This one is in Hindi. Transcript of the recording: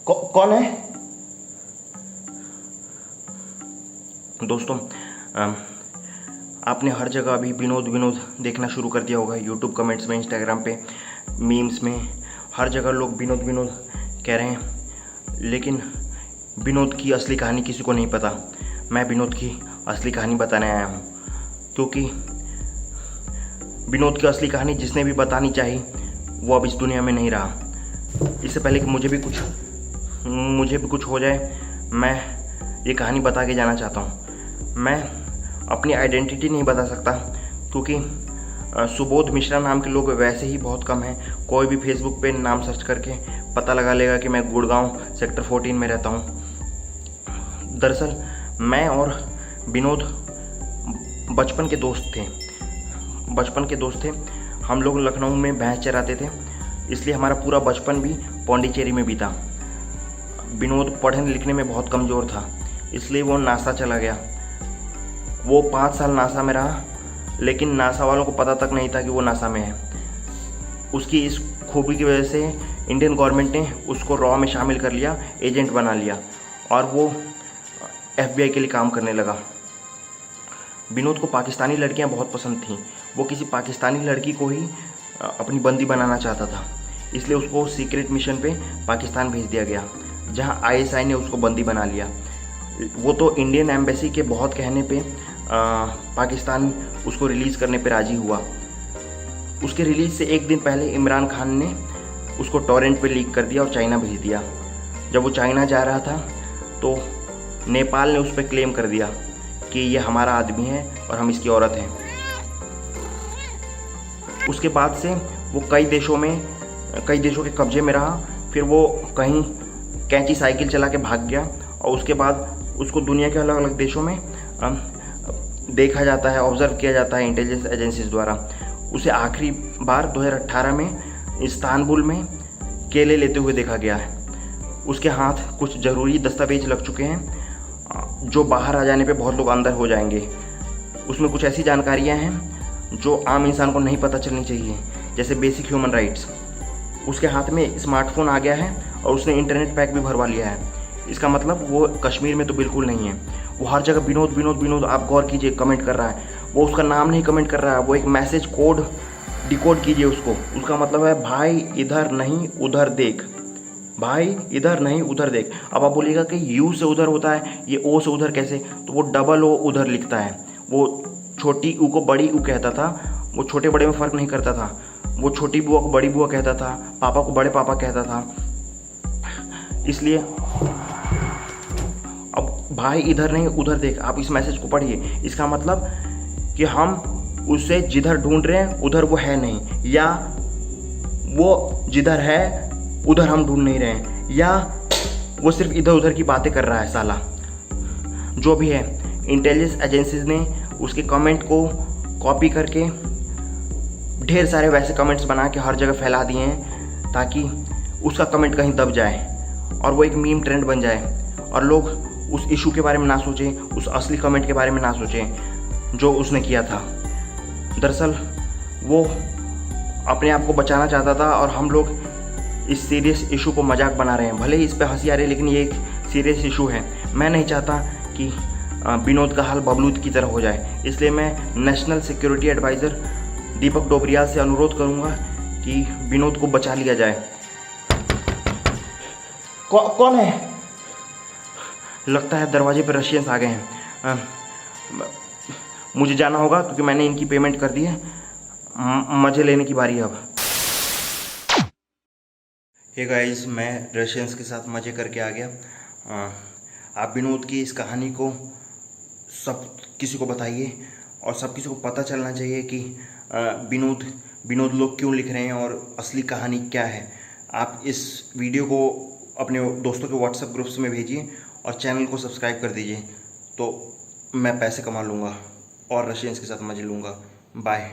कौन है? दोस्तों, आपने हर जगह अभी विनोद विनोद देखना शुरू कर दिया होगा। यूट्यूब कमेंट्स में, इंस्टाग्राम पे, मीम्स में, हर जगह लोग विनोद विनोद कह रहे हैं। लेकिन विनोद की असली कहानी किसी को नहीं पता। मैं विनोद की असली कहानी बताने आया हूँ, क्योंकि विनोद की असली कहानी जिसने भी बतानी चाहिए वो अब इस दुनिया में नहीं रहा। इससे पहले कि मुझे भी कुछ हो जाए, मैं ये कहानी बता के जाना चाहता हूँ। मैं अपनी आइडेंटिटी नहीं बता सकता, क्योंकि सुबोध मिश्रा नाम के लोग वैसे ही बहुत कम हैं। कोई भी फेसबुक पे नाम सर्च करके पता लगा लेगा कि मैं गुड़गांव सेक्टर 14 में रहता हूँ। दरअसल मैं और विनोद बचपन के दोस्त थे। हम लोग लखनऊ में भैंस चराते थे, इसलिए हमारा पूरा बचपन भी पौंडीचेरी में बीता। विनोद पढ़ने लिखने में बहुत कमज़ोर था, इसलिए वो नासा चला गया। वो 5 साल नासा में रहा, लेकिन नासा वालों को पता तक नहीं था कि वो नासा में है। उसकी इस खूबी की वजह से इंडियन गवर्नमेंट ने उसको रॉ में शामिल कर लिया, एजेंट बना लिया, और वो FBI के लिए काम करने लगा। विनोद को पाकिस्तानी लड़कियां बहुत पसंद थीं। वो किसी पाकिस्तानी लड़की को ही अपनी बंदी बनाना चाहता था, इसलिए उसको सीक्रेट मिशन पे पाकिस्तान भेज दिया गया, जहां ISI ने उसको बंदी बना लिया। वो तो इंडियन एम्बेसी के बहुत कहने पे पाकिस्तान उसको रिलीज़ करने पे राज़ी हुआ। उसके रिलीज़ से एक दिन पहले इमरान खान ने उसको टॉरेंट पे लीक कर दिया और चाइना भेज दिया। जब वो चाइना जा रहा था तो नेपाल ने उस पर क्लेम कर दिया कि ये हमारा आदमी है और हम इसकी औरत हैं। उसके बाद से वो कई देशों के कब्जे में रहा। फिर वो कहीं कैंची साइकिल चला के भाग गया, और उसके बाद उसको दुनिया के अलग अलग देशों में देखा जाता है, ऑब्जर्व किया जाता है इंटेलिजेंस एजेंसीज द्वारा। उसे आखिरी बार 2018 में इस्तांबुल में केले लेते हुए देखा गया है। उसके हाथ कुछ ज़रूरी दस्तावेज लग चुके हैं, जो बाहर आ जाने पे बहुत लोग अंदर हो जाएंगे। उसमें कुछ ऐसी जानकारियां हैं जो आम इंसान को नहीं पता चलनी चाहिए, जैसे बेसिक ह्यूमन राइट्स। उसके हाथ में स्मार्टफोन आ गया है और उसने इंटरनेट पैक भी भरवा लिया है। इसका मतलब वो कश्मीर में तो बिल्कुल नहीं है। वो हर जगह विनोद विनोद विनोद, आप गौर कीजिए, कमेंट कर रहा है। वो उसका नाम नहीं कमेंट कर रहा है, वो एक मैसेज कोड डिकोड कीजिए उसको। उसका मतलब है भाई इधर नहीं उधर देख, भाई इधर नहीं उधर देख। अब आप बोलिएगा कि यू से उधर होता है, ये ओ से उधर कैसे? तो वो डबल ओ उधर लिखता है। वो छोटी ऊ को बड़ी ऊ कहता था, वो छोटे बड़े में फ़र्क नहीं करता था। वो छोटी बुआ को बड़ी बुआ कहता था, पापा को बड़े पापा कहता था। इसलिए अब भाई इधर नहीं उधर देख, आप इस मैसेज को पढ़िए। इसका मतलब कि हम उसे जिधर ढूंढ रहे हैं उधर वो है नहीं, या वो जिधर है उधर हम ढूंढ नहीं रहे हैं, या वो सिर्फ इधर उधर की बातें कर रहा है साला। जो भी है, इंटेलिजेंस एजेंसीज ने उसके कमेंट को कॉपी करके ढेर सारे वैसे कमेंट्स बना के हर जगह फैला दिए हैं, ताकि उसका कमेंट कहीं दब जाए और वो एक मीम ट्रेंड बन जाए, और लोग उस इशू के बारे में ना सोचें, उस असली कमेंट के बारे में ना सोचें जो उसने किया था। दरअसल वो अपने आप को बचाना चाहता था, और हम लोग इस सीरियस इशू को मजाक बना रहे हैं। भले ही इस पे हंसी आ रही है, लेकिन ये एक सीरियस इशू है। मैं नहीं चाहता कि विनोद का हाल बबलूत की तरह हो जाए, इसलिए मैं नेशनल सिक्योरिटी एडवाइज़र दीपक डोबरियाल से अनुरोध करूंगा कि विनोद को बचा लिया जाए। कौन है? लगता है दरवाजे पर रशियंस आ गए हैं। मुझे जाना होगा, क्योंकि मैंने इनकी पेमेंट कर दी है। मज़े लेने की बारी है अब। हे गाइस, मैं रशियंस के साथ मज़े करके आ गया। आप विनोद की इस कहानी को सब किसी को बताइए, और सब किसी को पता चलना चाहिए कि विनोद लोग क्यों लिख रहे हैं और असली कहानी क्या है। आप इस वीडियो को अपने दोस्तों के व्हाट्सएप ग्रुप्स में भेजिए और चैनल को सब्सक्राइब कर दीजिए, तो मैं पैसे कमा लूँगा और रशियंस के साथ मज़े लूँगा। बाय।